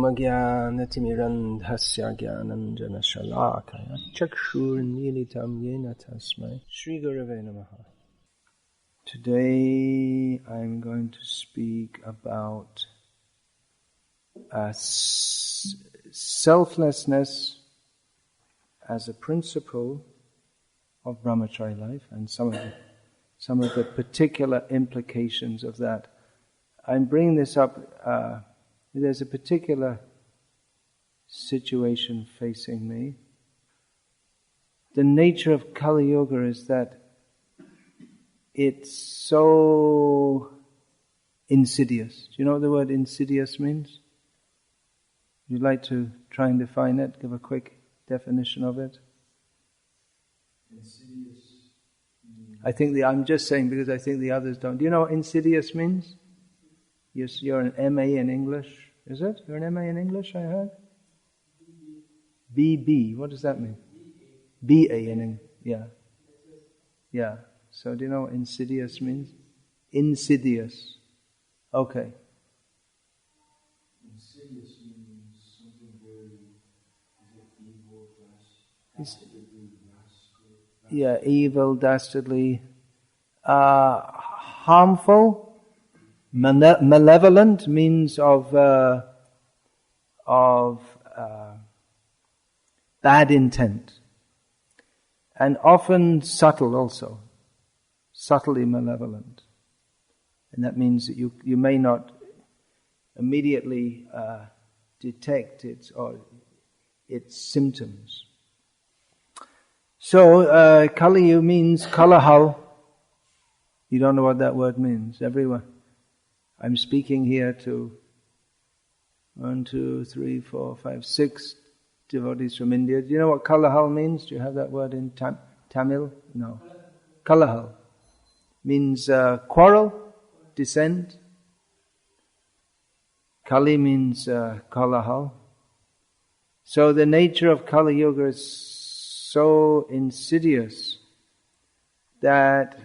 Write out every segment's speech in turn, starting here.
Omagyanatimirandhasya Gyananjana Shalakaya Chakshurmilitam Yena Tasmai Shri Gurave Namaha. Today I'm going to speak about selflessness as a principle of Brahmacari life and some of the particular implications of that. I'm bringing this up, there's a particular situation facing me. The nature of Kali Yuga is that it's so insidious. Do you know what the word insidious means? You'd like to try and define it? Give a quick definition of it. Insidious. I'm just saying because I think the others don't. Do you know what insidious means? You're an MA in English, is it? You're an MA in English, I heard? BB, what does that mean? BA in English, yeah. Yeah, so do you know what insidious means? Insidious. Okay. Insidious means something very, evil, dastardly, yeah, evil, dastardly, harmful. Malevolent means of bad intent, and often subtle also, subtly malevolent, and that means that you may not immediately detect its symptoms. So Kali means kalahal. You don't know what that word means. Everyone. I'm speaking here to 6 devotees from India. Do you know what kalahal means? Do you have that word in Tamil? No. Kalahal means quarrel, dissent. Kali means kalahal. So the nature of Kali Yuga is so insidious that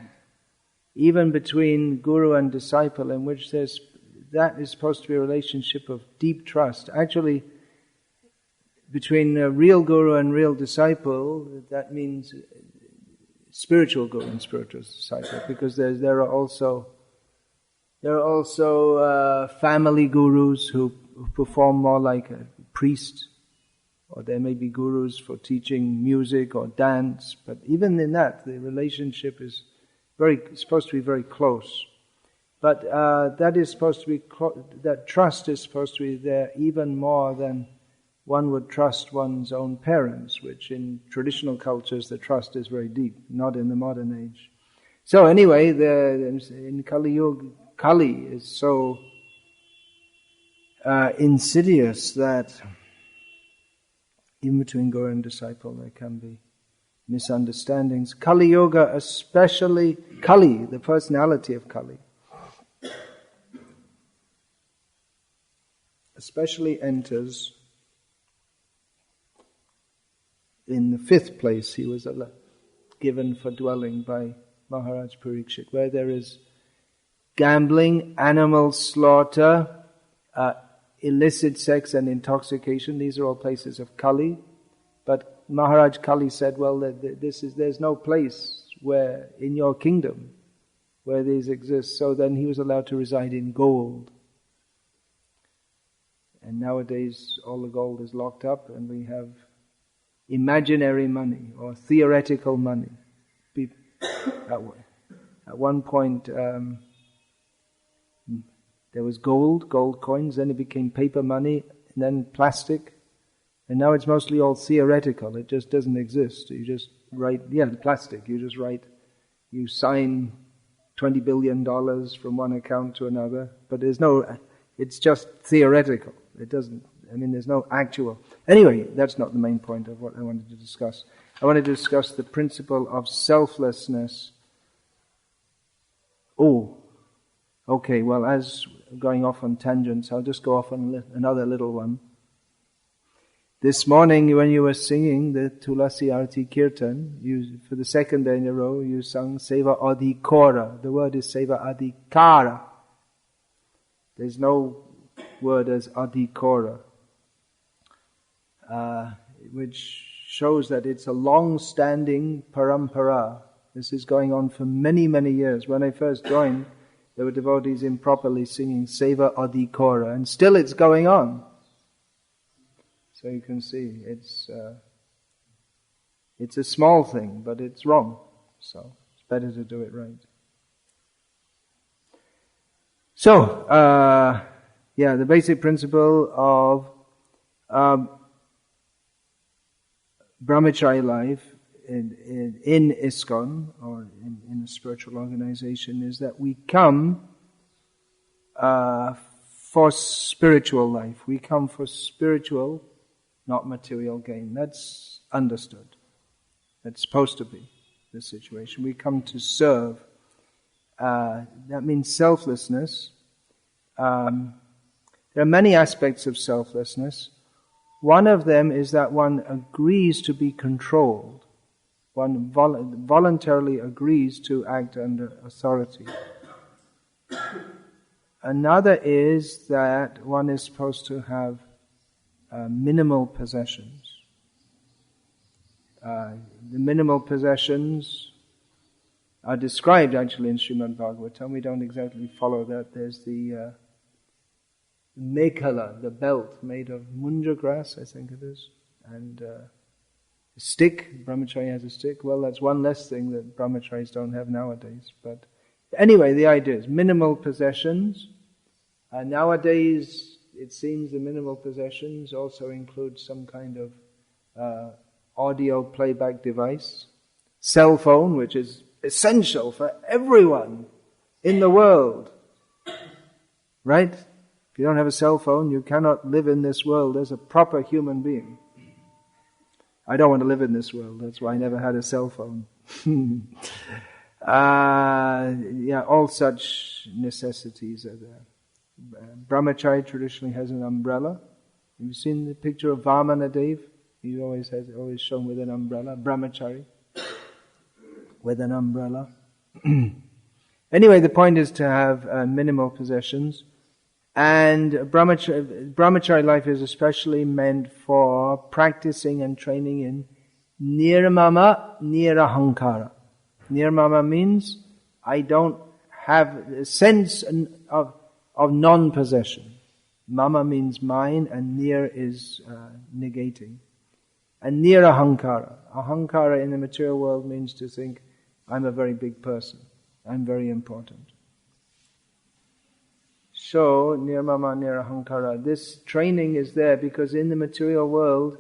even between guru and disciple, in which that is supposed to be a relationship of deep trust. Actually, between a real guru and real disciple, that means spiritual guru and spiritual disciple, because there are also family gurus who perform more like a priest, or there may be gurus for teaching music or dance. But even in that, the relationship is supposed to be very close, but that trust is supposed to be there even more than one would trust one's own parents, which in traditional cultures the trust is very deep, not in the modern age. So anyway, in Kali Yuga, Kali is so insidious that even between guru and disciple there can be misunderstandings. Kali Yuga, especially Kali, the personality of Kali, especially enters in the 5th place he was given for dwelling by Maharaj Parikshit, where there is gambling, animal slaughter, illicit sex and intoxication. These are all places of Kali. But Maharaj Kali said, well, there's no place where in your kingdom where these exist. So then he was allowed to reside in gold. And nowadays all the gold is locked up and we have imaginary money or theoretical money. At one point there was gold coins, then it became paper money, and then plastic. And now it's mostly all theoretical. It just doesn't exist. You just write, plastic. You just write, you sign $20 billion from one account to another. But it's just theoretical. There's no actual. Anyway, that's not the main point of what I wanted to discuss. I wanted to discuss the principle of selflessness. Oh, okay, well, as going off on tangents, I'll just go off on another little one. This morning, when you were singing the Tulasi Arati Kirtan, for the second day in a row, you sung Seva Adhikara. The word is Seva Adhikara. There's no word as Adhikara. which shows that it's a long-standing parampara. This is going on for many, many years. When I first joined, there were devotees improperly singing Seva Adhikora, and still it's going on. So you can see it's a small thing, but it's wrong. So it's better to do it right. So, the basic principle of Brahmacari life in ISKCON, or in a spiritual organization, is that we come for spiritual life. We come for spiritual, not material gain. That's understood. That's supposed to be the situation. We come to serve. That means selflessness. There are many aspects of selflessness. One of them is that one agrees to be controlled. One voluntarily agrees to act under authority. Another is that one is supposed to have minimal possessions. The minimal possessions are described actually in Srimad Bhagavatam. We don't exactly follow that. There's the mekhala, the belt made of munja grass, I think it is, and a stick. Brahmachari has a stick. Well, that's one less thing that brahmacharis don't have nowadays. But anyway, the idea is minimal possessions. Nowadays, it seems the minimal possessions also include some kind of audio playback device, cell phone, which is essential for everyone in the world. Right? If you don't have a cell phone, you cannot live in this world as a proper human being. I don't want to live in this world. That's why I never had a cell phone. All such necessities are there. Brahmachari traditionally has an umbrella. Have you seen the picture of Vamanadev? He always shown with an umbrella. Brahmachari with an umbrella. Anyway, the point is to have minimal possessions. And Brahmachari life is especially meant for practicing and training in nirmama nirahankara. Nirmama means I don't have a sense of non-possession. Mama means mine, and nir is negating. And nirahankara. Ahankara in the material world means to think, I'm a very big person. I'm very important. So, nirmama nirahankara. This training is there because in the material world,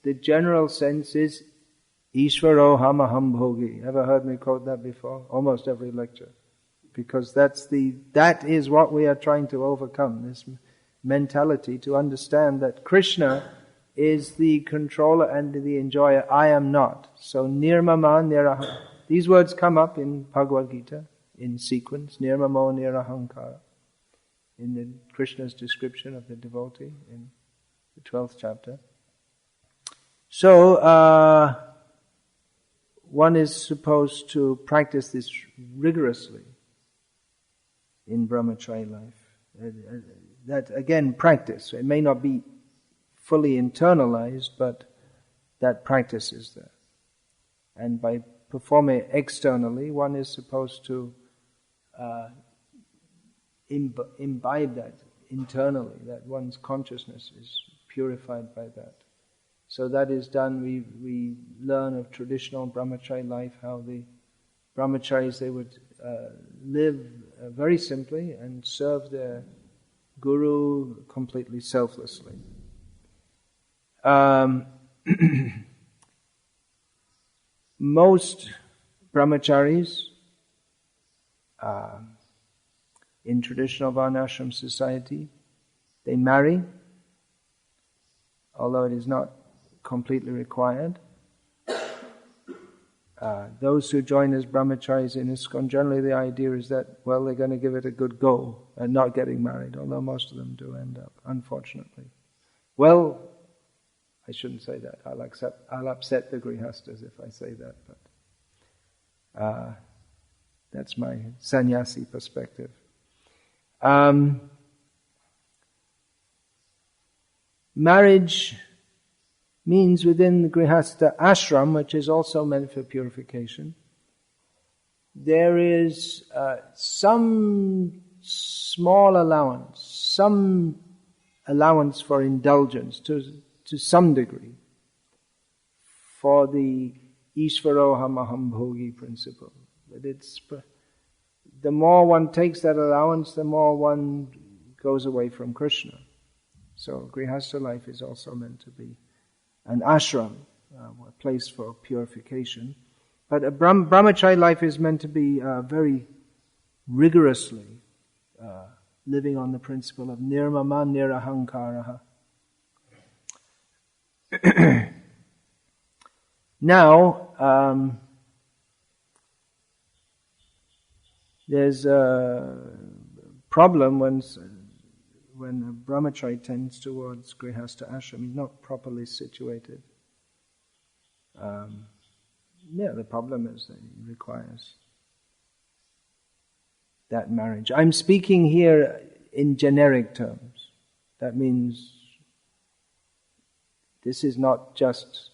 the general sense is Ishvaro hamaham bhogi. Ever heard me quote that before? Almost every lecture. Because that is what we are trying to overcome, this mentality to understand that Krishna is the controller and the enjoyer. I am not. So, nirmama nirahankara. These words come up in Bhagavad Gita in sequence. Nirmamo nirahankara. In the Krishna's description of the devotee in the 12th chapter. So, one is supposed to practice this rigorously in Brahmacari life. That again, practice. It may not be fully internalized, but that practice is there. And by performing it externally, one is supposed to imbibe that internally, that one's consciousness is purified by that. So that is done. We learn of traditional Brahmacari life, how the Brahmacharis, they would live very simply and serve their guru completely selflessly. Most Brahmacharis in traditional Varnashram society, they marry, although it is not completely required. Those who join as Brahmacharis in ISKCON, generally the idea is that, well, they're going to give it a good go and not getting married, although most of them do end up, unfortunately. Well, I shouldn't say that. I'll upset the Grihastas if I say that, but that's my sannyasi perspective. Marriage, means within the Grihastha ashram, which is also meant for purification, there is some small allowance, some allowance for indulgence to some degree for the Ishvaroham Aham Bhogi principle. But the more one takes that allowance, the more one goes away from Krishna. So Grihastha life is also meant to be an ashram, a place for purification. But a Brahmacari life is meant to be very rigorously living on the principle of nirmama nirahankaraha. Now, there's a problem when a brahmachari tends towards grihastha ashram. He's not properly situated. The problem is that he requires that marriage. I'm speaking here in generic terms. That means this is not just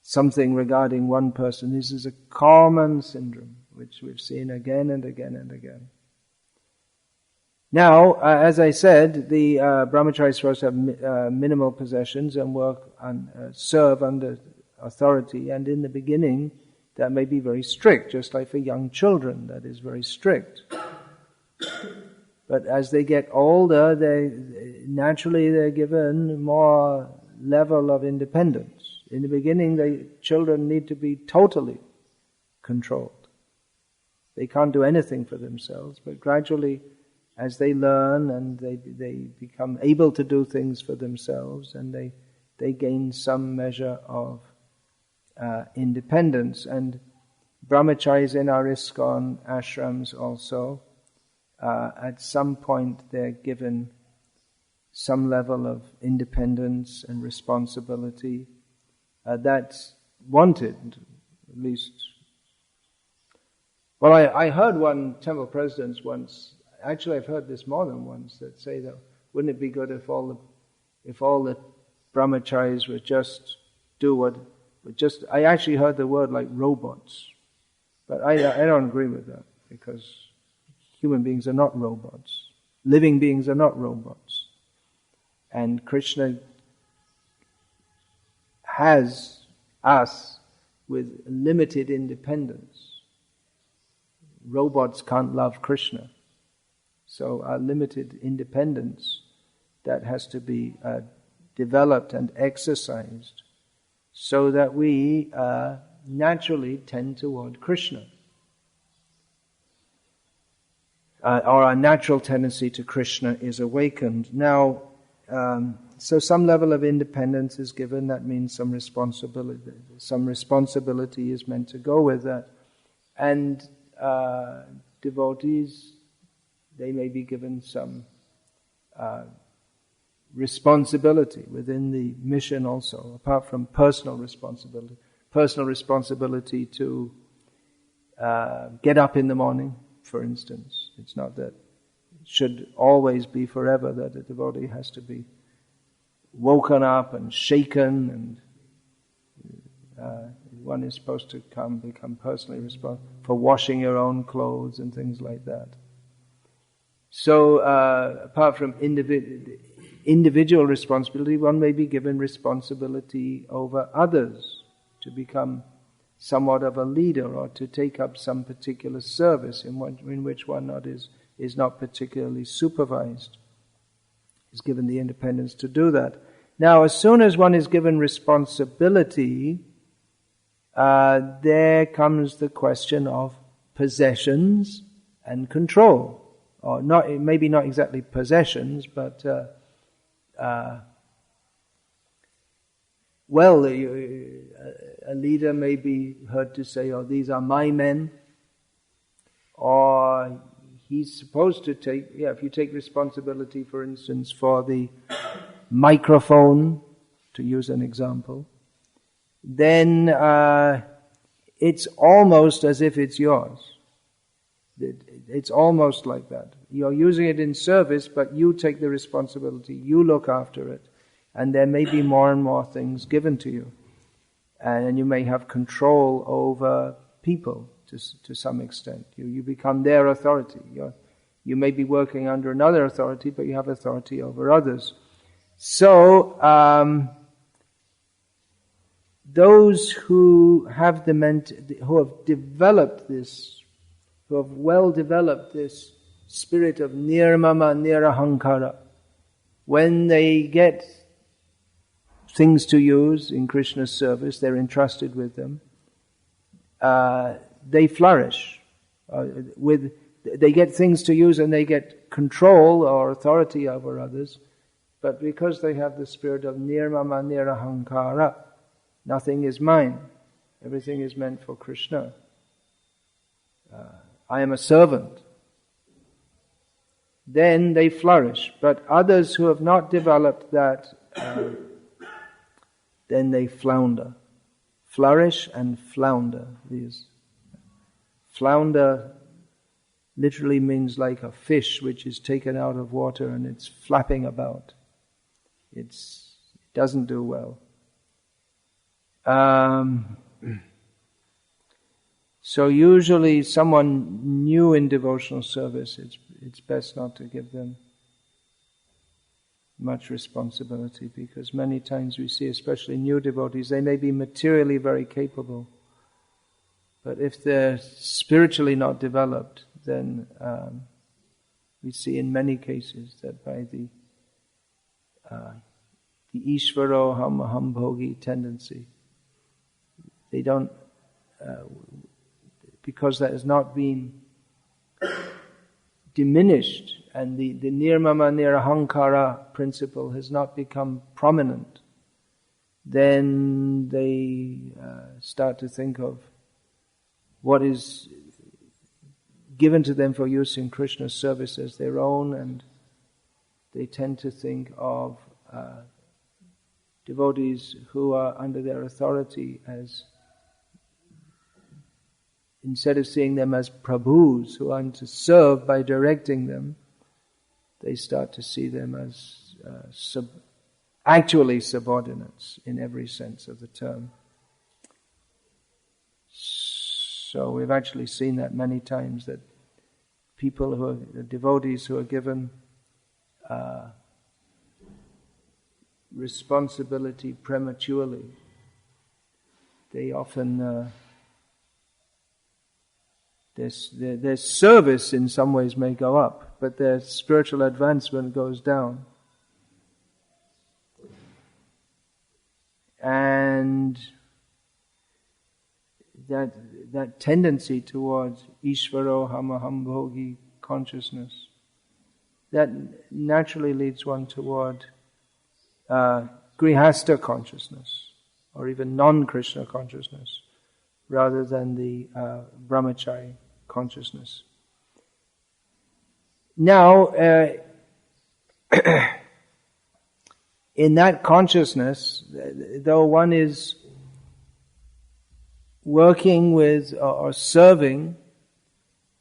something regarding one person. This is a common syndrome, which we've seen again and again and again. Now, as I said, the brahmachari is supposed to have minimal possessions and work and serve under authority. And in the beginning, that may be very strict, just like for young children, that is very strict. But as they get older, they're given more level of independence. In the beginning, the children need to be totally controlled. They can't do anything for themselves, but gradually, as they learn and they become able to do things for themselves, and they gain some measure of independence. And brahmacharis in our ISKCON ashrams also, at some point they're given some level of independence and responsibility. That's wanted, at least. Well, I heard one temple president once, actually I've heard this more than once, that say that wouldn't it be good if all the brahmacharis would just do I actually heard the word like robots. But I don't agree with that, because human beings are not robots. Living beings are not robots. And Krishna has us with limited independence. Robots can't love Krishna. So our limited independence, that has to be developed and exercised so that we naturally tend toward Krishna. Or our natural tendency to Krishna is awakened. Now, so some level of independence is given. That means some responsibility. Some responsibility is meant to go with that. And devotees, they may be given some responsibility within the mission also, apart from personal responsibility. Personal responsibility to get up in the morning, for instance. It's not that it should always be forever that a devotee has to be woken up and shaken, and one is supposed to become personally responsible for washing your own clothes and things like that. So, apart from individual responsibility, one may be given responsibility over others, to become somewhat of a leader, or to take up some particular service in which one is not particularly supervised. Is given the independence to do that. Now, as soon as one is given responsibility, there comes the question of possessions and control. Or maybe not exactly possessions, but a leader may be heard to say, "Oh, these are my men," or he's supposed to take. If you take responsibility, for instance, for the microphone, to use an example, then it's almost as if it's yours. It's almost like that. You're using it in service, but you take the responsibility, you look after it. And there may be more and more things given to you. And you may have control over people to some extent. You become their authority. You may be working under another authority, but you have authority over others. So, those who have developed this, who have well developed this spirit of nirmama nirahankara, when they get things to use in Krishna's service, they're entrusted with them, they flourish. They get things to use and they get control or authority over others, but because they have the spirit of nirmama nirahankara, nothing is mine. Everything is meant for Krishna. I am a servant. Then they flourish. But others who have not developed that, then they flounder. Flourish and flounder. Flounder literally means like a fish which is taken out of water and it's flapping about. It doesn't do well. So usually someone new in devotional service, it's best not to give them much responsibility, because many times we see, especially new devotees, they may be materially very capable, but if they're spiritually not developed, then we see in many cases that by the Ishvaro Hamaham Bhogi tendency, they don't, because that has not been diminished and the nirmama nirahankara principle has not become prominent, then they start to think of what is given to them for use in Krishna's service as their own, and they tend to think of devotees who are under their authority as, instead of seeing them as prabhus who are to serve by directing them, they start to see them as actually subordinates in every sense of the term. So we've actually seen that many times, that people who are devotees who are given responsibility prematurely, they often their service in some ways may go up, but their spiritual advancement goes down. And that tendency towards Ishvaro Hamaham Bhogi consciousness, that naturally leads one toward Grihastha consciousness, or even non-Krishna consciousness, rather than the Brahmacari consciousness. Now, in that consciousness, though one is working with or serving,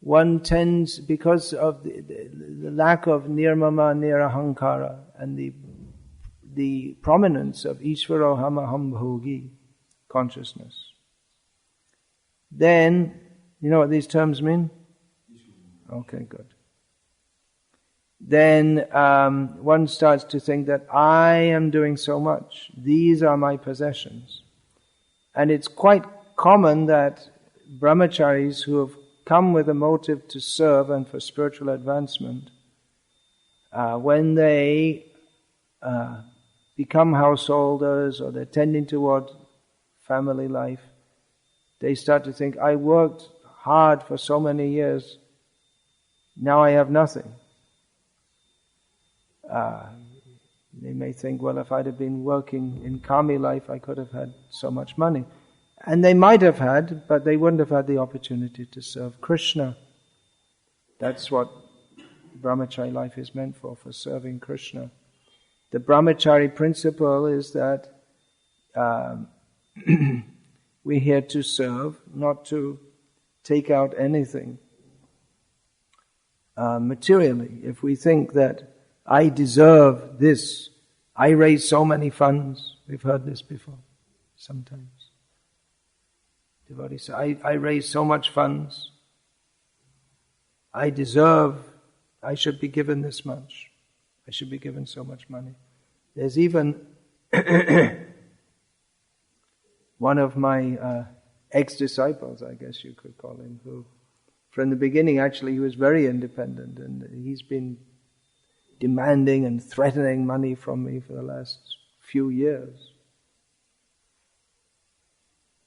one tends, because of the lack of nirmama nirahankara and the prominence of Ishvaro Hamaham Bhogi consciousness, then, you know what these terms mean? Okay, good. Then one starts to think that I am doing so much. These are my possessions. And it's quite common that brahmacharis who have come with a motive to serve and for spiritual advancement, when they become householders or they're tending toward family life, they start to think, I worked hard for so many years, now I have nothing. They may think, well, if I'd have been working in Kami life, I could have had so much money. And they might have had, but they wouldn't have had the opportunity to serve Krishna. That's what Brahmacari life is meant for serving Krishna. The Brahmacari principle is that we're here to serve, not to take out anything materially. If we think that I deserve this, I raise so many funds. We've heard this before, sometimes. Devotees say, I raise so much funds. I should be given this much. I should be given so much money. There's even one of my ex-disciples, I guess you could call him, who from the beginning actually he was very independent, and he's been demanding and threatening money from me for the last few years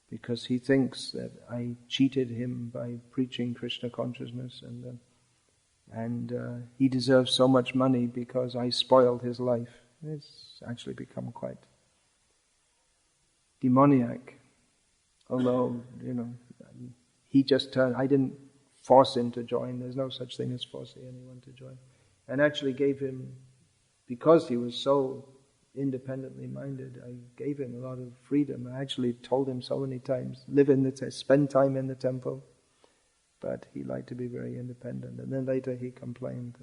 because he thinks that I cheated him by preaching Krishna consciousness, and he deserves so much money because I spoiled his life. It's actually become quite demoniac. Although, he just turned, I didn't force him to join. There's no such thing as forcing anyone to join. And actually gave him, because he was so independently minded, I gave him a lot of freedom. I actually told him so many times, spend time in the temple. But he liked to be very independent. And then later he complained.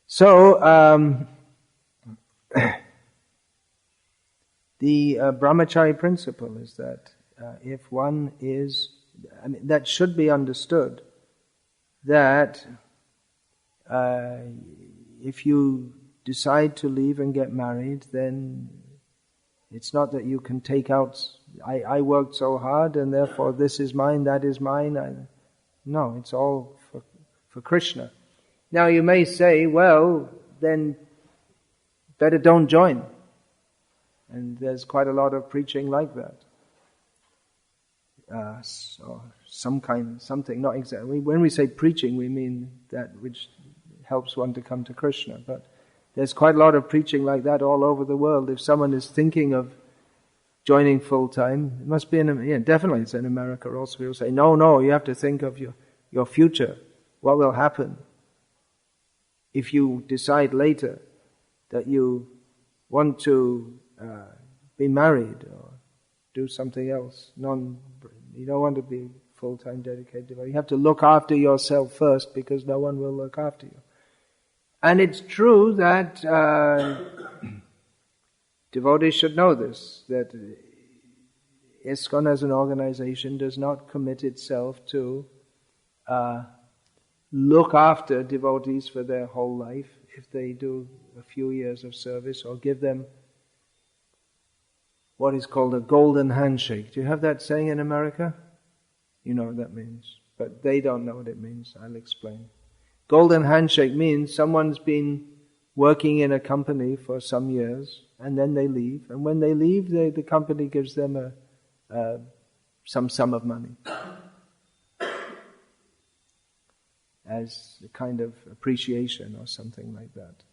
So, the Brahmacari principle is that if one is, that should be understood, that if you decide to leave and get married, then it's not that you can take out, I worked so hard and therefore this is mine, that is mine. No, it's all for Krishna. Now you may say, well, then better don't join. And there's quite a lot of preaching like that. So something, not exactly. When we say preaching, we mean that which helps one to come to Krishna. But there's quite a lot of preaching like that all over the world. If someone is thinking of joining full time, it must be definitely it's in America also. People say, no, you have to think of your future. What will happen if you decide later that you want to be married or do something else? You don't want to be full-time dedicated. You have to look after yourself first because no one will look after you. And it's true that devotees should know this, that ISKCON as an organization does not commit itself to look after devotees for their whole life if they do a few years of service, or give them what is called a golden handshake. Do you have that saying in America? You know what that means. But they don't know what it means. I'll explain. Golden handshake means someone's been working in a company for some years, and then they leave. And when they leave, the company gives them some sum of money as a kind of appreciation or something like that.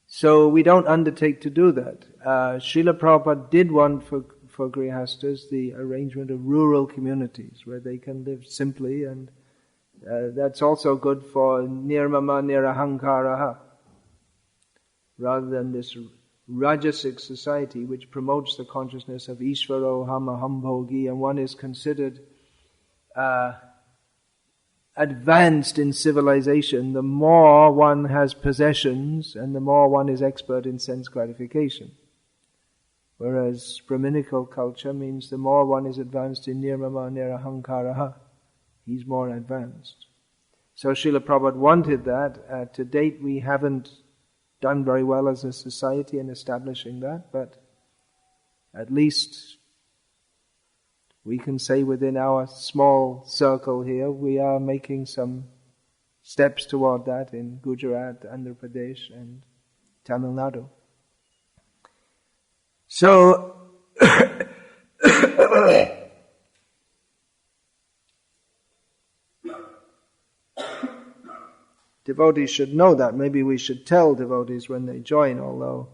So we don't undertake to do that. Srila Prabhupada did want for Grihastas the arrangement of rural communities where they can live simply, and that's also good for nirmama nirahankaraha, rather than this rajasic society which promotes the consciousness of Ishvaro Aham Bhogi, and one is considered advanced in civilization the more one has possessions and the more one is expert in sense gratification. Whereas Brahminical culture means the more one is advanced in nirmama nirahankaraha, he's more advanced. So Srila Prabhupada wanted that. To date we haven't done very well as a society in establishing that, but at least we can say within our small circle here, we are making some steps toward that in Gujarat, Andhra Pradesh and Tamil Nadu. So, devotees should know that. Maybe we should tell devotees when they join, although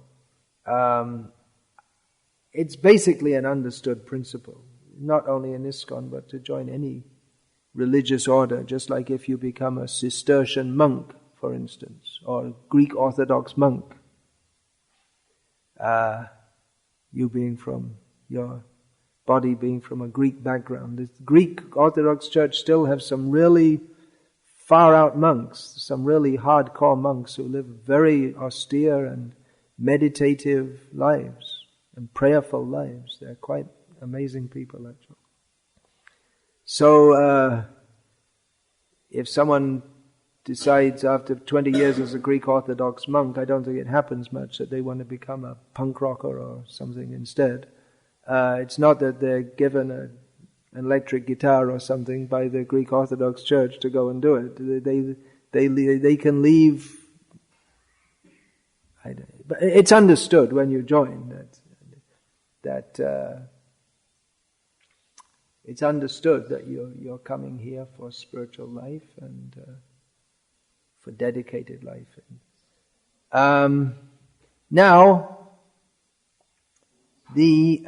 it's basically an understood principle. Not only in ISKCON, but to join any religious order, just like if you become a Cistercian monk, for instance, or a Greek Orthodox monk, you being from, your body being from a Greek background. The Greek Orthodox Church still have some really far out monks, some really hardcore monks who live very austere and meditative lives and prayerful lives. They're quite amazing people, actually. So, if someone decides after 20 years as a Greek Orthodox monk, I don't think it happens much that they want to become a punk rocker or something instead. It's not that they're given an electric guitar or something by the Greek Orthodox Church to go and do it. They can leave. But it's understood when you join that it's understood that you're coming here for spiritual life and for dedicated life. Now, the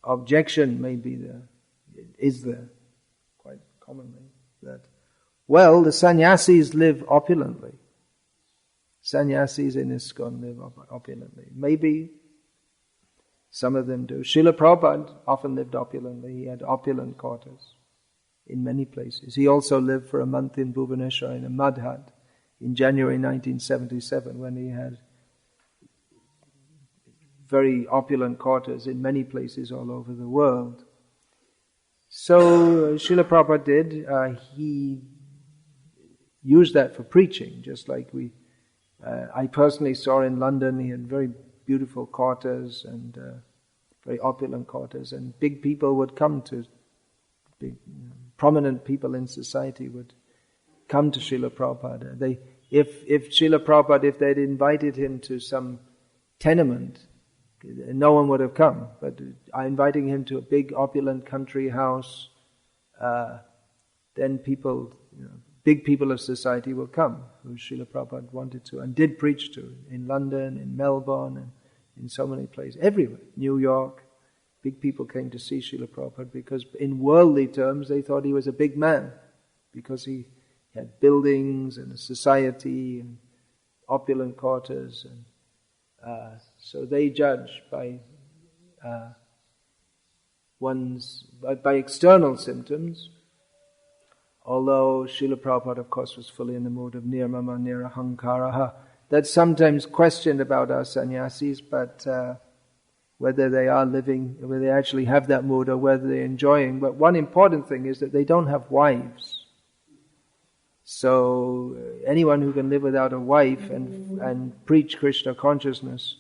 objection is there quite commonly that, well, the sannyasis live opulently. Sannyasis in ISKCON live opulently. Maybe some of them do. Srila Prabhupada often lived opulently. He had opulent quarters in many places. He also lived for a month in Bhubaneswar in a mud hut in January 1977 when he had very opulent quarters in many places all over the world. So Srila Prabhupada did. He used that for preaching, just like I personally saw in London. He had very beautiful quarters and very opulent quarters, and big people would come to, prominent people in society would come to Srila Prabhupada. If Srila Prabhupada, if they'd invited him to some tenement, no one would have come. But inviting him to a big opulent country house, then people, big people of society will come, who Srila Prabhupada wanted to and did preach to, in London, in Melbourne, and in so many places, everywhere. New York, big people came to see Srila Prabhupada because in worldly terms they thought he was a big man, because he had buildings and a society and opulent quarters, and so they judge by by external symptoms. Although Srila Prabhupada, of course, was fully in the mood of nirmama nirahankaraha. That's sometimes questioned about our sannyasis, but whether they are living, whether they actually have that mood or whether they're enjoying. But one important thing is that they don't have wives. So anyone who can live without a wife and preach Krishna consciousness,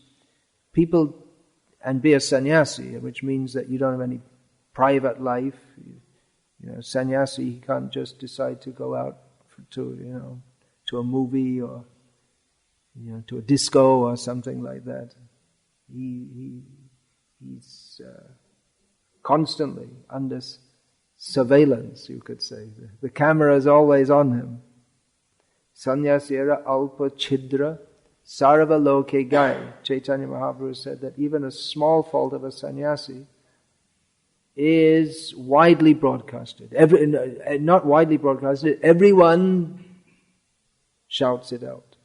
and be a sannyasi, which means that you don't have any private life. Sannyasi, he can't just decide to go out to a movie or to a disco or something like that. He's constantly under surveillance, you could say. The camera is always on him. Sannyasira alpa chidra sarva loke gai. Chaitanya Mahaprabhu said that even a small fault of a sannyasi is widely broadcasted. Not widely broadcasted, everyone shouts it out.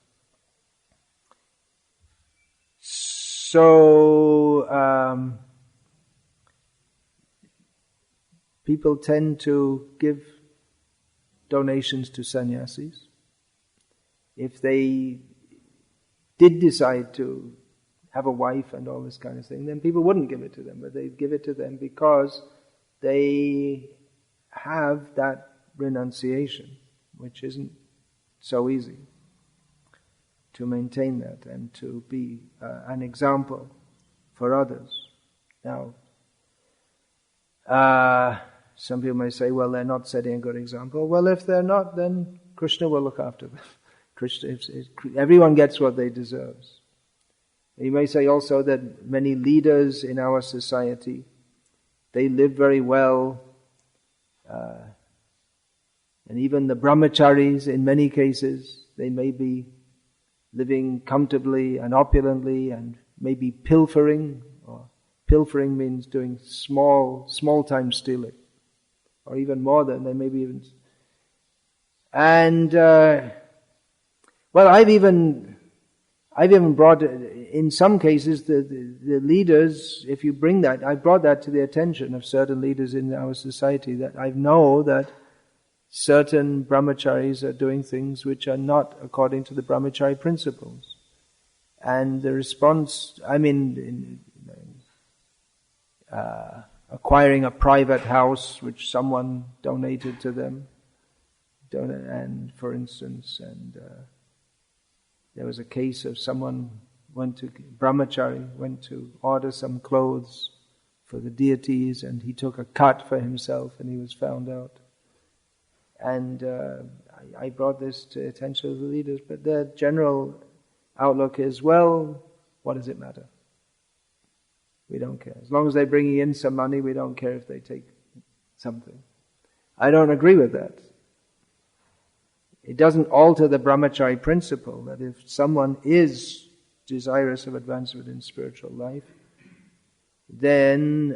So, people tend to give donations to sannyasis. If they did decide to have a wife and all this kind of thing, then people wouldn't give it to them, but they'd give it to them because they have that renunciation, which isn't so easy to maintain that and to be an example for others. Now, some people may say, well, they're not setting a good example. Well, if they're not, then Krishna will look after them. Everyone gets what they deserve. You may say also that many leaders in our society, they live very well, and even the brahmacharis, in many cases, they may be living comfortably and opulently and maybe pilfering. Or pilfering means doing small-time stealing, or even more than they may be even. And well, I've even brought, in some cases, the leaders, if you bring that, I brought that to the attention of certain leaders in our society, that I know that certain brahmacharis are doing things which are not according to the Brahmacari principles. And the response, acquiring a private house which someone donated to them, and for instance, there was a case of someone brahmachari went to order some clothes for the deities, and he took a cut for himself, and he was found out. And I brought this to attention of the leaders, but their general outlook is, well, what does it matter? We don't care. As long as they're bringing in some money, we don't care if they take something. I don't agree with that. It doesn't alter the Brahmacari principle that if someone is desirous of advancement in spiritual life, then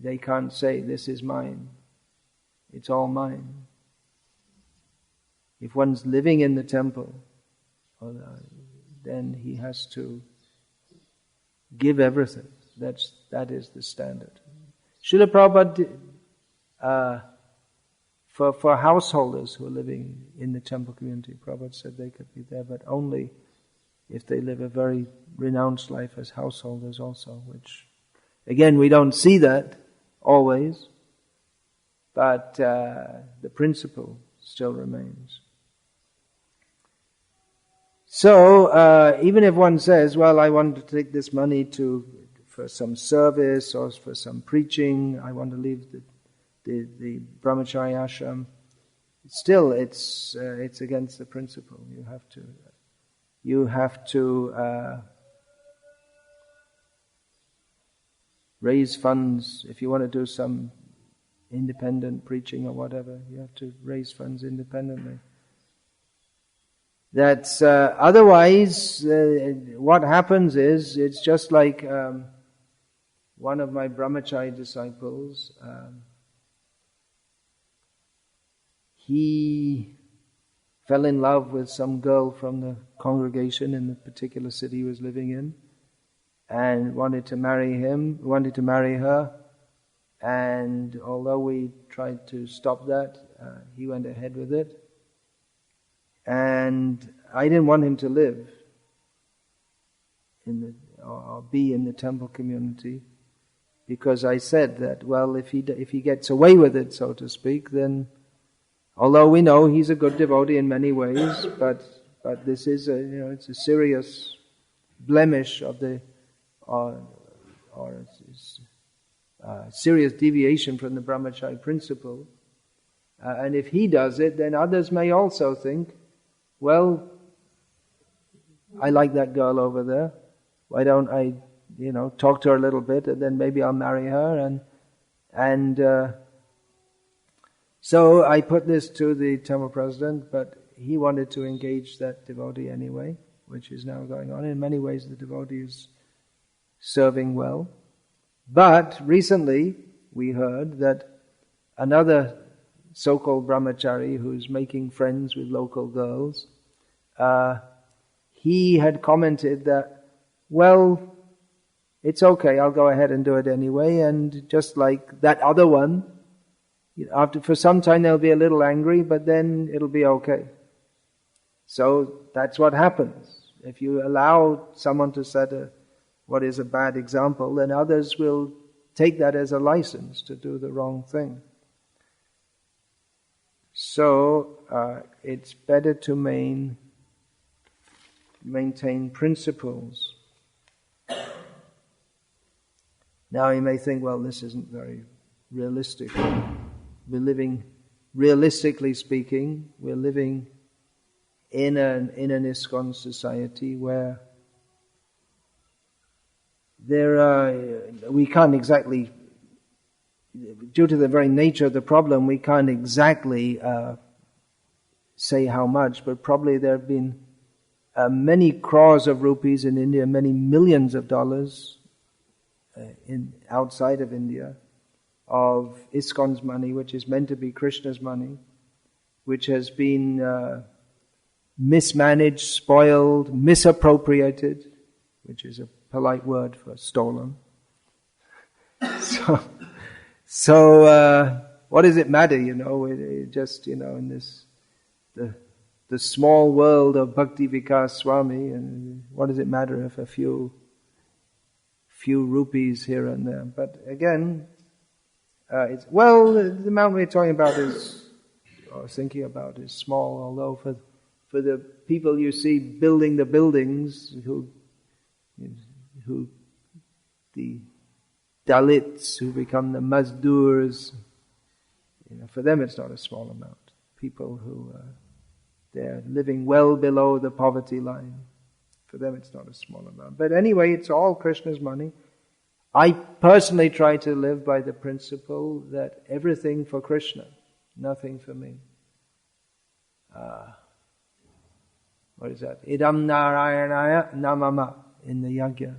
they can't say, this is mine. It's all mine. If one's living in the temple, then he has to give everything. That is the standard. Srila Prabhupada, for householders who are living in the temple community, Prabhupada said they could be there, but only if they live a very renounced life as householders also, which, again, we don't see that always, but the principle still remains. So, even if one says, well, I want to take this money for some service or for some preaching, I want to leave the Brahmacari ashram, still it's against the principle. You have to raise funds. If you want to do some independent preaching or whatever, you have to raise funds independently. That's otherwise what happens is, it's just like one of my Brahmacari disciples, he fell in love with some girl from the congregation in the particular city he was living in, and wanted to marry her, and although we tried to stop that, he went ahead with it. And I didn't want him to live or be in the temple community, because I said that, well, if he gets away with it, so to speak, then, although we know he's a good devotee in many ways, but this is it's a serious blemish of the serious deviation from the Brahmacari principle. And if he does it, then others may also think, well, I like that girl over there. Why don't I, talk to her a little bit, and then maybe I'll marry her. And so I put this to the temple president, but he wanted to engage that devotee anyway, which is now going on. In many ways, the devotee is serving well. But recently, we heard that another so-called brahmachari who's making friends with local girls, he had commented that, well, it's okay, I'll go ahead and do it anyway, and just like that other one, for some time they'll be a little angry, but then it'll be okay. So that's what happens. If you allow someone to set what is a bad example, then others will take that as a license to do the wrong thing. So it's better to maintain principles. Now you may think, well, this isn't very realistic. We're living, realistically speaking, we're living in an ISKCON society where we can't exactly, due to the very nature of the problem, we can't exactly say how much, but probably there have been many crores of rupees in India, many millions of dollars outside of India, of ISKCON's money, which is meant to be Krishna's money, which has been mismanaged, spoiled, misappropriated, which is a polite word for stolen. So, what does it matter, it just, in this, the small world of Bhakti Vikasa Swami, and what does it matter if a few rupees here and there? But again, the amount we're talking about thinking about is small, although for the people you see building the buildings, who the Dalits who become the Mazdurs, for them it's not a small amount. People who they're living well below the poverty line. For them it's not a small amount. But anyway, it's all Krishna's money. I personally try to live by the principle that everything for Krishna, nothing for me. What is that? Idam Narayanaya Namama in the Yajna.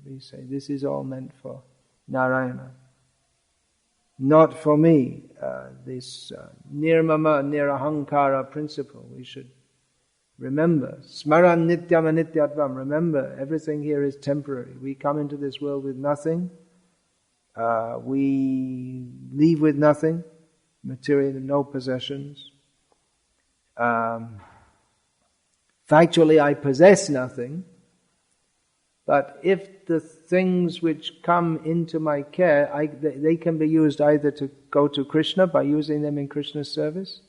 We say this is all meant for Narayana, not for me. This nirmama nirahankara principle we should remember. Smaran nityam anityatvam. Remember, everything here is temporary. We come into this world with nothing. We leave with nothing, material, no possessions. Factually, I possess nothing. But if the things which come into my care, they can be used either to go to Krishna by using them in Krishna's service,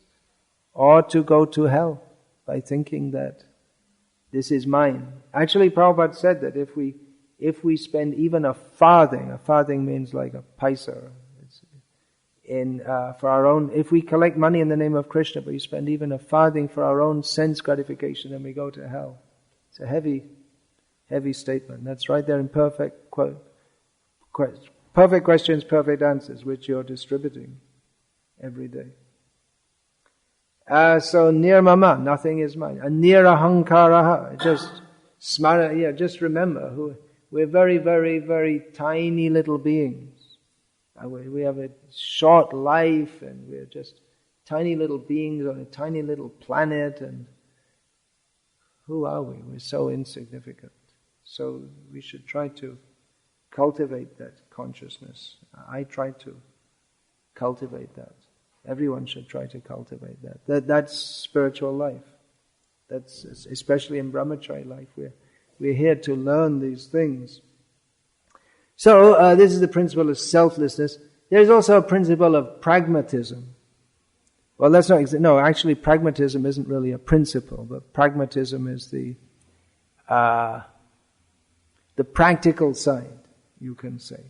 or to go to hell by thinking that this is mine. Actually, Prabhupada said that if we spend even a farthing means like a paisa, for our own, if we collect money in the name of Krishna, but we spend even a farthing for our own sense gratification, then we go to hell. It's a heavy statement. That's right there in perfect questions, perfect answers, which you're distributing every day. So nirmama, nothing is mine. And nirahankaraha, just remember, we're very, very, very tiny little beings. We have a short life, and we're just tiny little beings on a tiny little planet, and who are we? We're so insignificant. So we should try to cultivate that consciousness. I try to cultivate that. Everyone should try to cultivate that. That's spiritual life. That's especially in Brahmacari life. We're here to learn these things. So this is the principle of selflessness. There's also a principle of pragmatism. Well, that's not actually pragmatism isn't really a principle, but pragmatism is the practical side, you can say.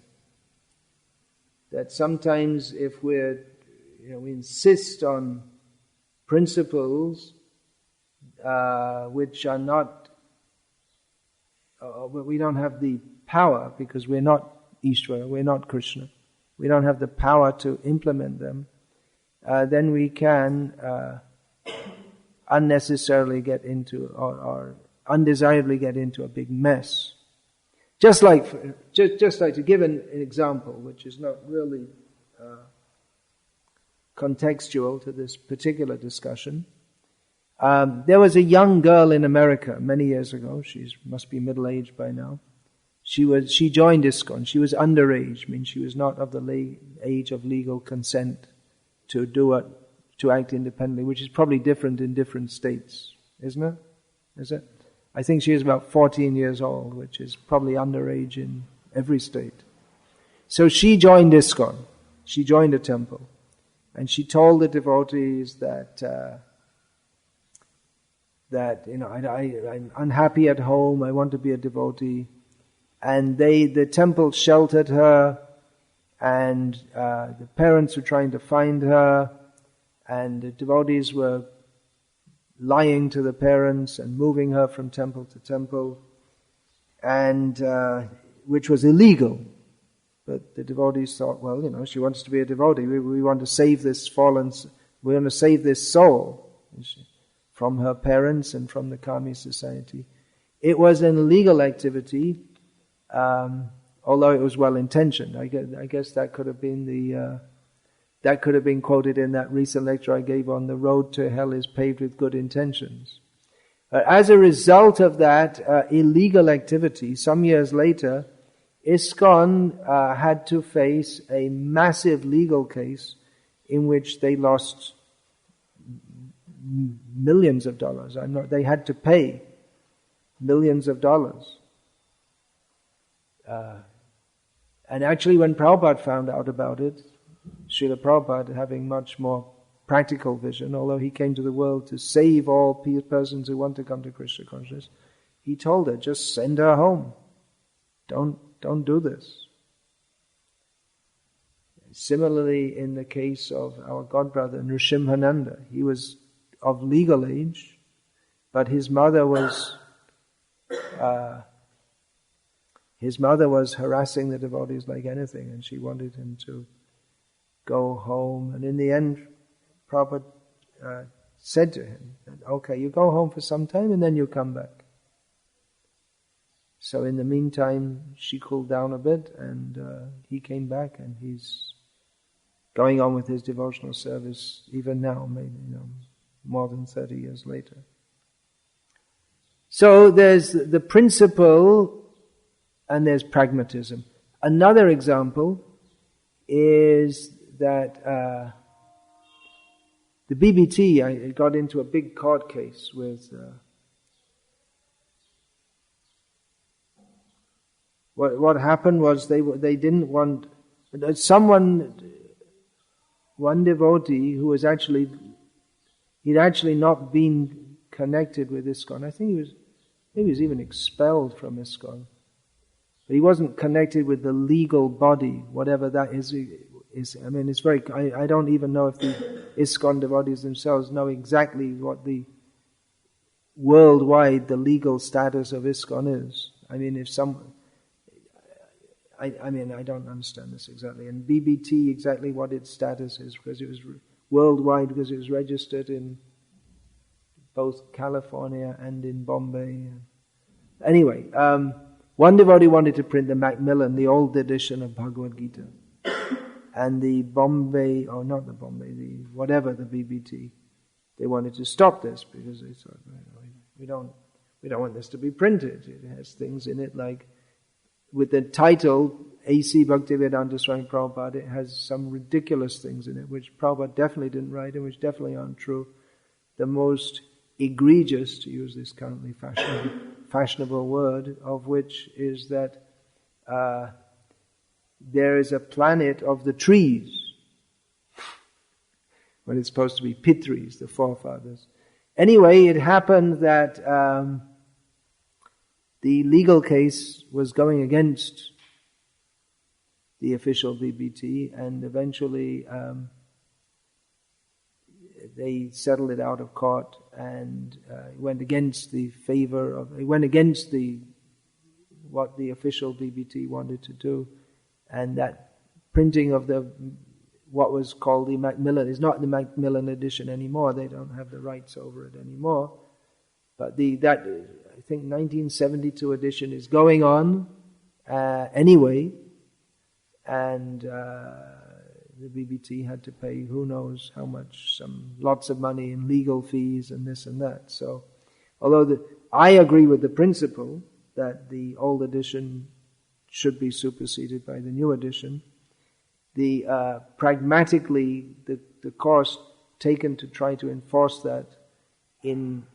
That sometimes if we insist on principles which are not, we don't have the power, because we're not Ishvara, we're not Krishna. We don't have the power to implement them. Then we can unnecessarily get into, or undesirably get into a big mess. Just like to give an example, which is not really contextual to this particular discussion. There was a young girl in America many years ago. She must be middle-aged by now. She joined ISKCON. She was underage, means she was not of the age of legal consent to act independently, which is probably different in different states, isn't it? Is it? I think she was about 14 years old, which is probably underage in every state. So she joined ISKCON. She joined a temple. And she told the devotees that I'm unhappy at home, I want to be a devotee. And the temple sheltered her, and the parents were trying to find her, and the devotees were lying to the parents and moving her from temple to temple, and which was illegal. But the devotees thought, well, she wants to be a devotee. We want to save this we want to save this soul from her parents and from the Kami society. It was an illegal activity, although it was well intentioned. I guess that could have been that could have been quoted in that recent lecture I gave on the road to hell is paved with good intentions. As a result of that illegal activity, some years later, ISKCON had to face a massive legal case in which they lost millions of dollars. They had to pay millions of dollars. And actually when Prabhupada found out about it, Srila Prabhupada, having much more practical vision, although he came to the world to save all persons who want to come to Krishna consciousness, he told her, just send her home. Don't do this. Similarly, in the case of our godbrother Nrsimhananda, he was of legal age, but his mother was harassing the devotees like anything, and she wanted him to go home. And in the end, Prabhupada said to him, okay, you go home for some time and then you come back. So in the meantime, she cooled down a bit, and he came back, and he's going on with his devotional service even now, maybe more than 30 years later. So there's the principle, and there's pragmatism. Another example is that the BBT, I got into a big court case with what happened was they didn't want one devotee who was he'd actually not been connected with ISKCON. I think he was even expelled from ISKCON. But he wasn't connected with the legal body, whatever that is. I mean, it's very. I don't even know if the ISKCON devotees themselves know exactly what the worldwide the legal status of ISKCON is. I mean, if some. I mean, I don't understand this exactly. And BBT, exactly what its status is, because it was worldwide, because it was registered in both California and in Bombay. Anyway, one devotee wanted to print the Macmillan, the old edition of Bhagavad Gita. And the Bombay, or not the Bombay, the BBT, they wanted to stop this because they thought, we don't want this to be printed. It has things in it like, with the title A.C. Bhaktivedanta Swami Prabhupada, it has some ridiculous things in it which Prabhupada definitely didn't write and which definitely aren't true. The most egregious, to use this currently fashionable word, of which is that there is a planet of the trees, when it's supposed to be Pitris, the forefathers. Anyway, it happened that the legal case was going against the official BBT, and eventually they settled it out of court, and it went against what the official BBT wanted to do, and that printing of what was called the Macmillan is not the Macmillan edition anymore. They don't have the rights over it anymore. But that I think 1972 edition is going on anyway, and the BBT had to pay who knows how much, lots of money in legal fees and this and that. So, although I agree with the principle that the old edition should be superseded by the new edition, pragmatically the course taken to try to enforce that in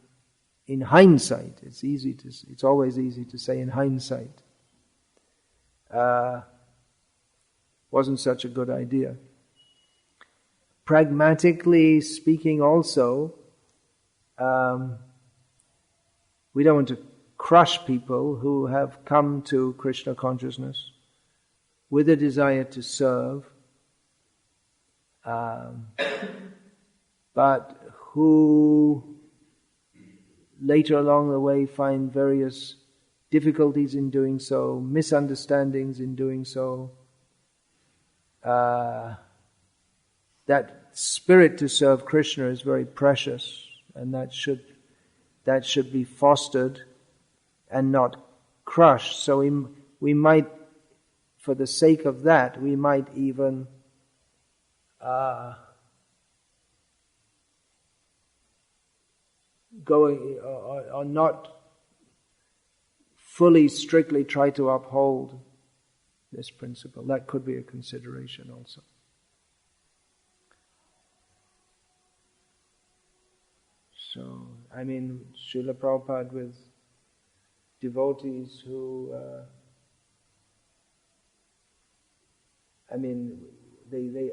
hindsight, it's always easy to say in hindsight, wasn't such a good idea. Pragmatically speaking also, we don't want to crush people who have come to Krishna consciousness with a desire to serve, but who later along the way find various difficulties in doing so, misunderstandings in doing so. That spirit to serve Krishna is very precious, and that should be fostered and not crushed. So we might, for the sake of that, we might even or not fully strictly try to uphold this principle. That could be a consideration also. So, I mean, Srila Prabhupada with devotees who, they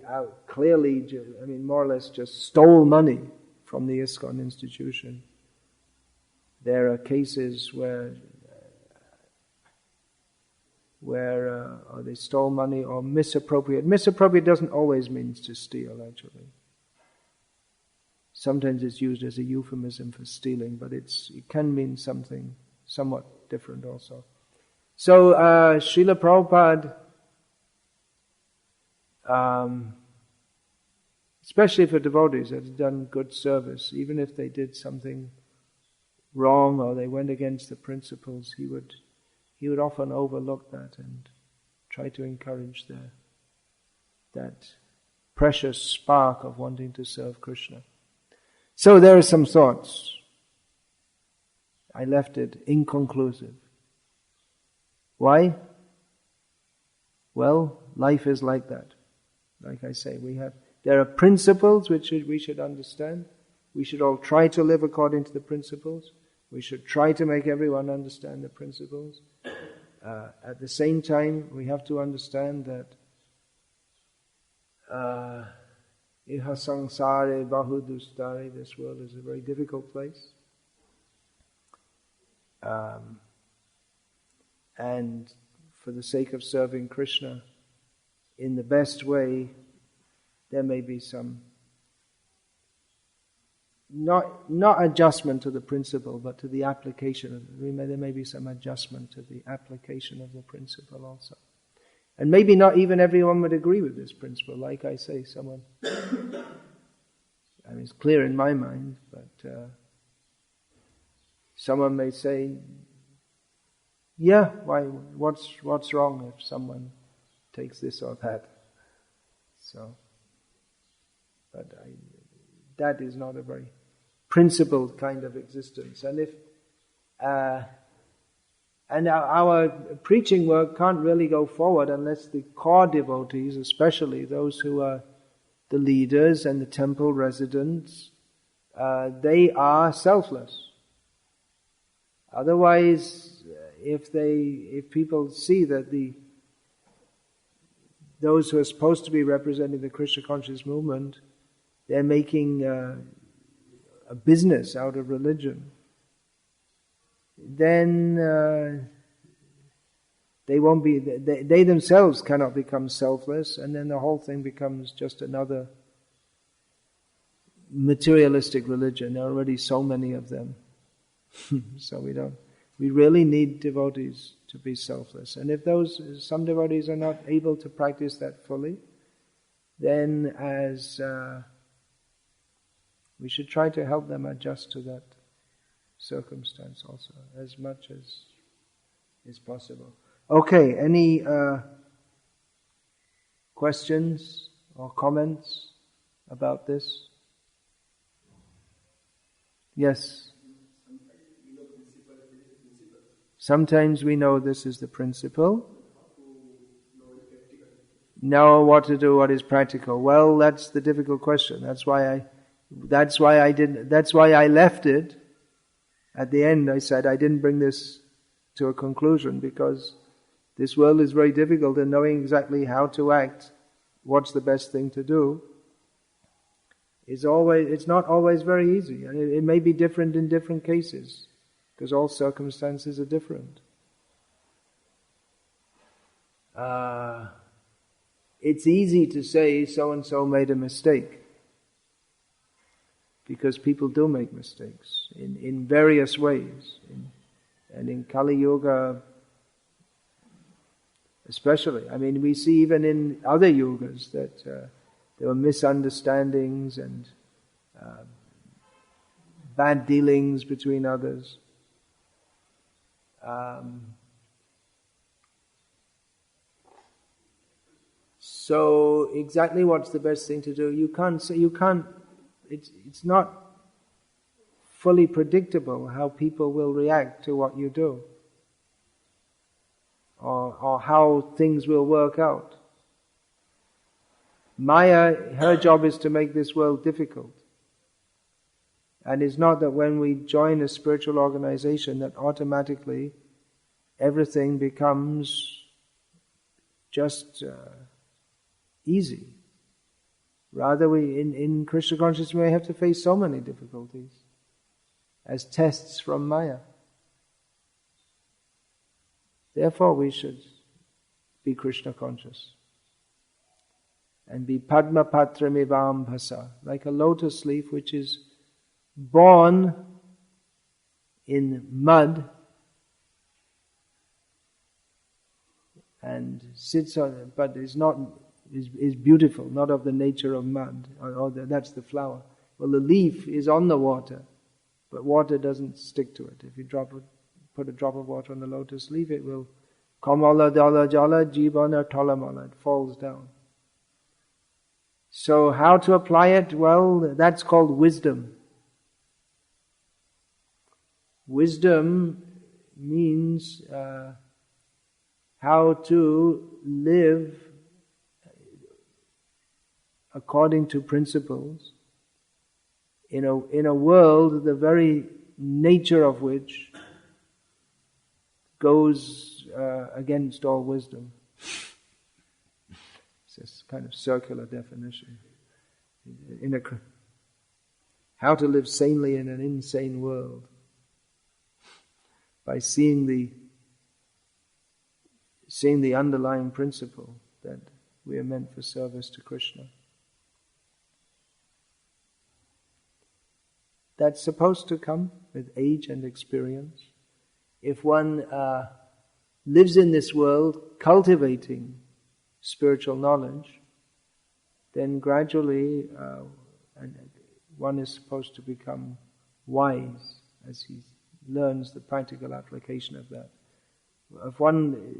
clearly, more or less just stole money from the ISKCON institution. There are cases where they stole money or misappropriate. Misappropriate doesn't always mean to steal, actually. Sometimes it's used as a euphemism for stealing, but it can mean something somewhat different also. So, Srila Prabhupada, especially for devotees that have done good service, even if they did something wrong or they went against the principles, he would often overlook that and try to encourage that precious spark of wanting to serve Krishna. So there are some thoughts. I left it inconclusive. Why? Well, life is like that. Like I say, there are principles which we should understand. We should all try to live according to the principles. We should try to make everyone understand the principles. At the same time, we have to understand that iha sangsare bahu dustare, this world is a very difficult place. And for the sake of serving Krishna in the best way, there may be some not adjustment to the principle, but to the application of it. There may be some adjustment to the application of the principle also. And maybe not even everyone would agree with this principle. Like I say, it's clear in my mind, but someone may say, yeah, why? What's wrong if someone takes this or that? So, but that is not a very principled kind of existence. And our preaching work can't really go forward unless the core devotees, especially those who are the leaders and the temple residents, they are selfless. Otherwise, if people see that those who are supposed to be representing the Krishna conscious movement, they're making a business out of religion, then they won't be. They themselves cannot become selfless, and then the whole thing becomes just another materialistic religion. There are already so many of them, so we really need devotees to be selfless. And if some devotees are not able to practice that fully, then we should try to help them adjust to that circumstance also, as much as is possible. Okay, any questions or comments about this? Yes. Sometimes we know this is the principle. Know what to do, what is practical. Well, that's the difficult question. That's why I left it. At the end, I said I didn't bring this to a conclusion because this world is very difficult, and knowing exactly how to act, what's the best thing to do, it's not always very easy, and it may be different in different cases because all circumstances are different. It's easy to say so and so made a mistake, because people do make mistakes in various ways. And in Kali Yuga especially. We see even in other yugas that there were misunderstandings and bad dealings between others. So exactly what's the best thing to do? It's not fully predictable how people will react to what you do. or how things will work out. Maya, her job is to make this world difficult. And it's not that when we join a spiritual organization that automatically everything becomes just easy. Rather, we in Krishna consciousness we have to face so many difficulties as tests from Maya. Therefore, we should be Krishna conscious and be Padma Patramivam Bhasa, like a lotus leaf which is born in mud and sits on it, but is beautiful, not of the nature of mud. That's the flower. Well, the leaf is on the water, but water doesn't stick to it. If you put a drop of water on the lotus leaf, it will kamala dala jala jivana talamala. It falls down. So how to apply it? Well, that's called wisdom. Wisdom means how to live according to principles in a world the very nature of which goes against all wisdom. It's this kind of circular definition. How to live sanely in an insane world by seeing the underlying principle that we are meant for service to Krishna. That's supposed to come with age and experience. If one lives in this world cultivating spiritual knowledge, then gradually one is supposed to become wise as he learns the practical application of that.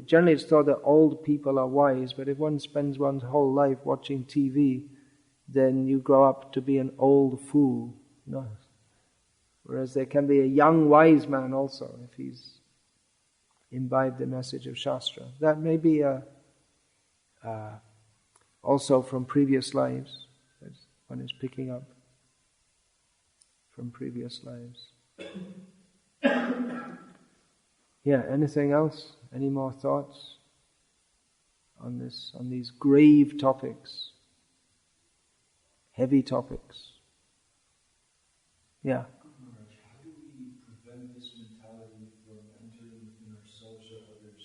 Generally it's thought that old people are wise, but if one spends one's whole life watching TV, then you grow up to be an old fool. No. Whereas there can be a young wise man also, if he's imbibed the message of Shastra. That may be also from previous lives, as one is picking up from previous lives. Yeah, anything else? Any more thoughts on this, on these grave topics, heavy topics? Yeah. How do we prevent this mentality from entering within ourselves or others?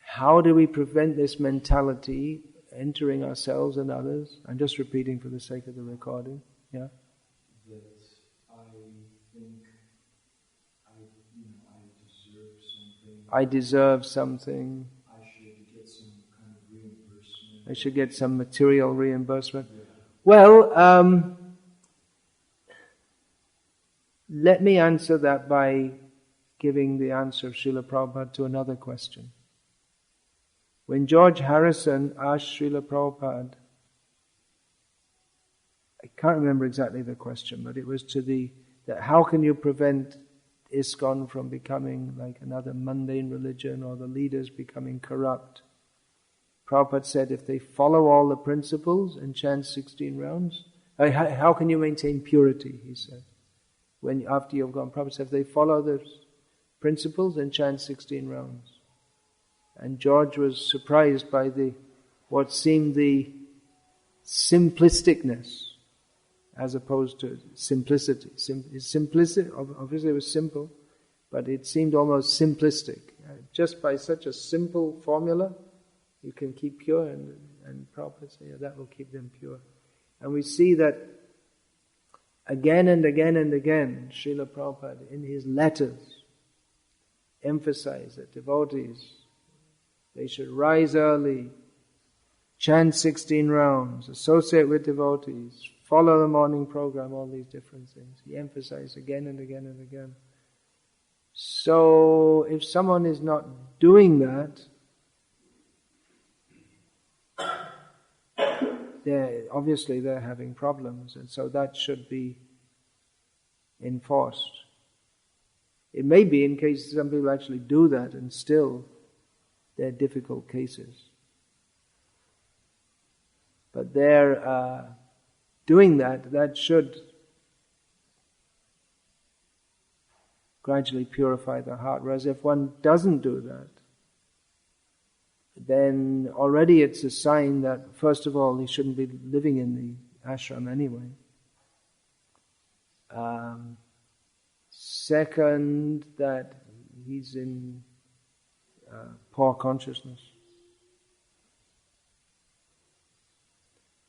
How do we prevent this mentality entering ourselves and others? I'm just repeating for the sake of the recording. Yeah. That I think I deserve something. I should get some kind of reimbursement. I should get some material reimbursement. Yeah. Well, let me answer that by giving the answer of Srila Prabhupada to another question. When George Harrison asked Srila Prabhupada, I can't remember exactly the question, but it was that how can you prevent ISKCON from becoming like another mundane religion or the leaders becoming corrupt? Prabhupada said if they follow all the principles and chant 16 rounds, how can you maintain purity, he said. After you've gone, Prabhupada said if they follow the principles and chant 16 rounds. And George was surprised by what seemed the simplisticness as opposed to simplicity. Simplicity, obviously it was simple, but it seemed almost simplistic. Just by such a simple formula, you can keep pure, and Prabhupada said, yeah, that will keep them pure. And we see that again and again and again, Srila Prabhupada in his letters emphasized that devotees, they should rise early, chant 16 rounds, associate with devotees, follow the morning program, all these different things. He emphasized again and again and again. So if someone is not doing that, they're having problems, and so that should be enforced. It may be in case some people actually do that and still They're difficult cases. But they're doing that should gradually purify the heart. Whereas if one doesn't do that, then already it's a sign that, first of all, he shouldn't be living in the ashram anyway. Second, that he's in poor consciousness.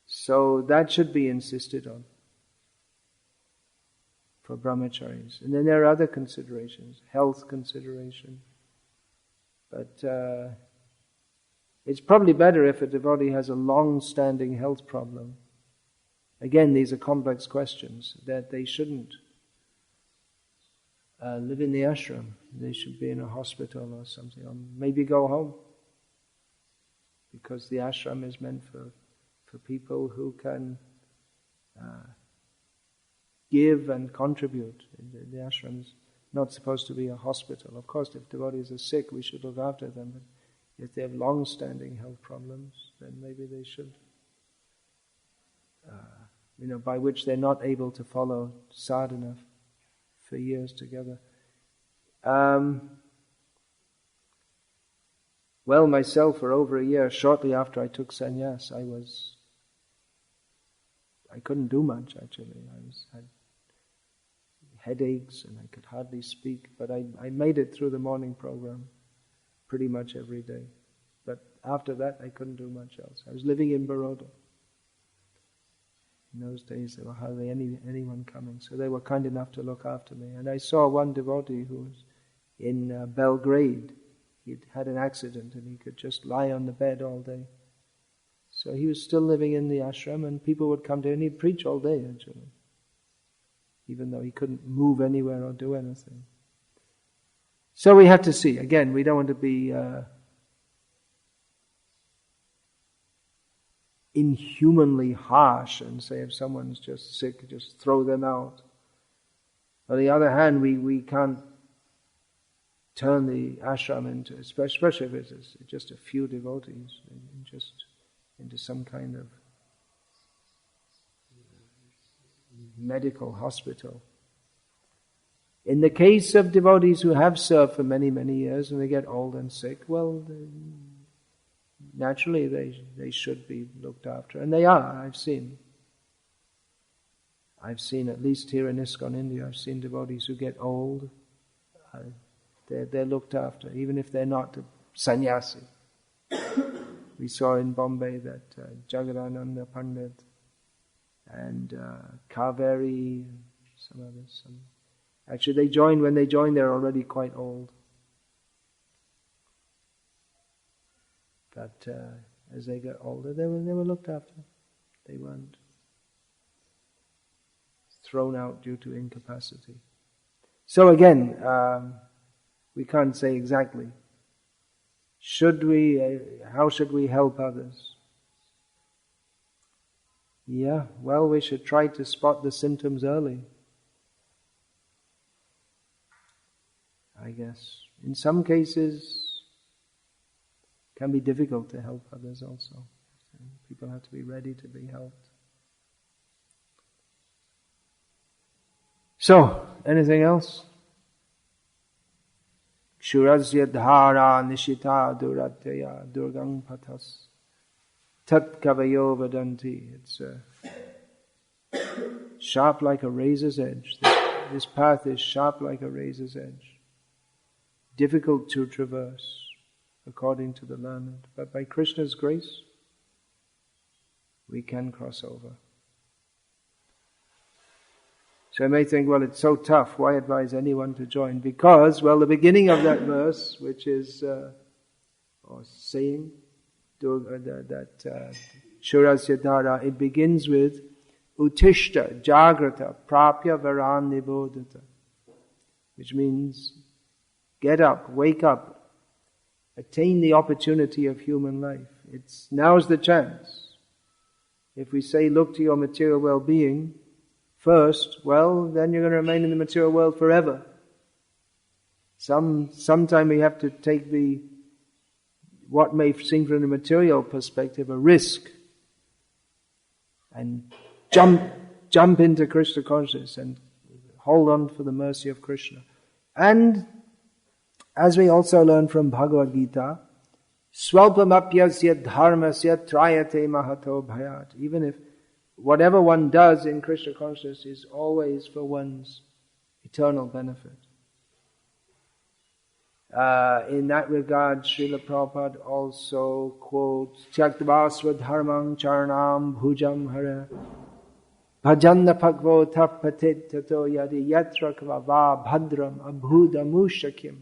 So that should be insisted on for brahmacharis. And then there are other considerations, health consideration. But it's probably better if a devotee has a long-standing health problem. Again, these are complex questions, that they shouldn't live in the ashram. They should be in a hospital or something, or maybe go home. Because the ashram is meant for people who can give and contribute. The ashram is not supposed to be a hospital. Of course, if devotees are sick, we should look after them. But if they have long-standing health problems, then maybe they should, by which they're not able to follow sadhana for years together. Well, myself, for over a year, shortly after I took sannyas, I couldn't do much, actually. I had headaches and I could hardly speak, but I made it through the morning program pretty much every day. But after that, I couldn't do much else. I was living in Baroda. In those days, there were hardly anyone coming, so they were kind enough to look after me. And I saw one devotee who was in Belgrade. He'd had an accident and he could just lie on the bed all day. So he was still living in the ashram, and people would come to him and he'd preach all day, actually, even though he couldn't move anywhere or do anything. So we have to see. Again, we don't want to be inhumanly harsh and say if someone's just sick, just throw them out. On the other hand, we can't turn the ashram into, especially if it's just a few devotees, into some kind of medical hospital. In the case of devotees who have served for many, many years and they get old and sick, well, naturally they should be looked after. And they are, I've seen, at least here in ISKCON India, I've seen devotees who get old. They're looked after, even if they're not sannyasi. We saw in Bombay that Jagadananda Pandit and Kaveri, some others. Actually, when they joined, they're already quite old. But as they got older, they were looked after. They weren't thrown out due to incapacity. So again, we can't say exactly. How should we help others? Yeah, well, we should try to spot the symptoms early, I guess. In some cases, it can be difficult to help others also. People have to be ready to be helped. So, anything else? Kshurasya dhara nishita duratya durgang patas tat kavayo vadanti. It's sharp like a razor's edge. This path is sharp like a razor's edge. Difficult to traverse, according to the learned. But by Krishna's grace, we can cross over. So I may think, well, it's so tough, why advise anyone to join? Because, well, the beginning of that verse, which is, or saying, that Shurasya Dhara, it begins with Utishta, Jagrata, Prapya Varan Nibodhata, which means get up, wake up, attain the opportunity of human life. Now's the chance. If we say, look to your material well-being first, well, then you're going to remain in the material world forever. Sometime we have to take the what may seem from the material perspective a risk, and jump into Krishna consciousness and hold on for the mercy of Krishna. And as we also learn from Bhagavad Gita, swalpamapyasya dharmasya trayate mahato bhayat. Even if whatever one does in Krishna consciousness is always for one's eternal benefit. In that regard, Srila Prabhupada also quotes Tyaktavasva dharmang charanam bhujam hara bhajanna phagvo tapatit tato yadi yatra kvava bhadram abhudamushakim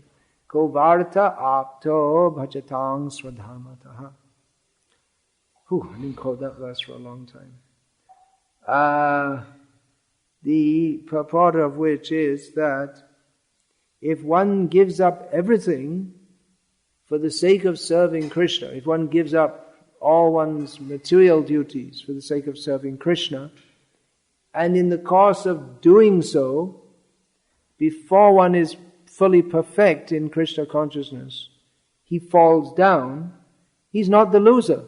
kovarta apto bhajatang swadharmataha. I didn't quote that verse for a long time. The purport of which is that if one gives up everything for the sake of serving Krishna, if one gives up all one's material duties for the sake of serving Krishna, and in the course of doing so, before one is fully perfect in Krishna consciousness, he falls down, he's not the loser.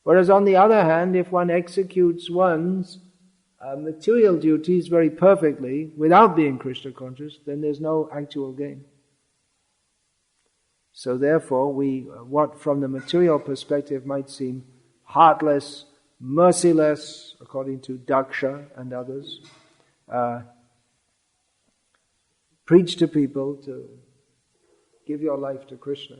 Whereas on the other hand, if one executes one's material duties very perfectly without being Krishna conscious, then there's no actual gain. So therefore, what from the material perspective might seem heartless, merciless, according to Daksha and others, preach to people to give your life to Krishna.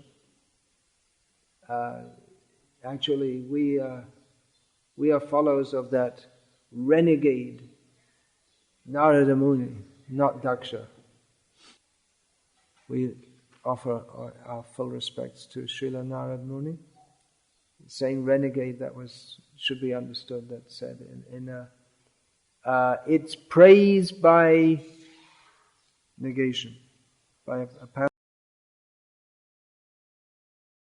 Actually, we are followers of that renegade Narada Muni, not Daksha. We offer our full respects to Srila Narada Muni. Saying renegade, that should be understood. That said it's praise by negation, by apparent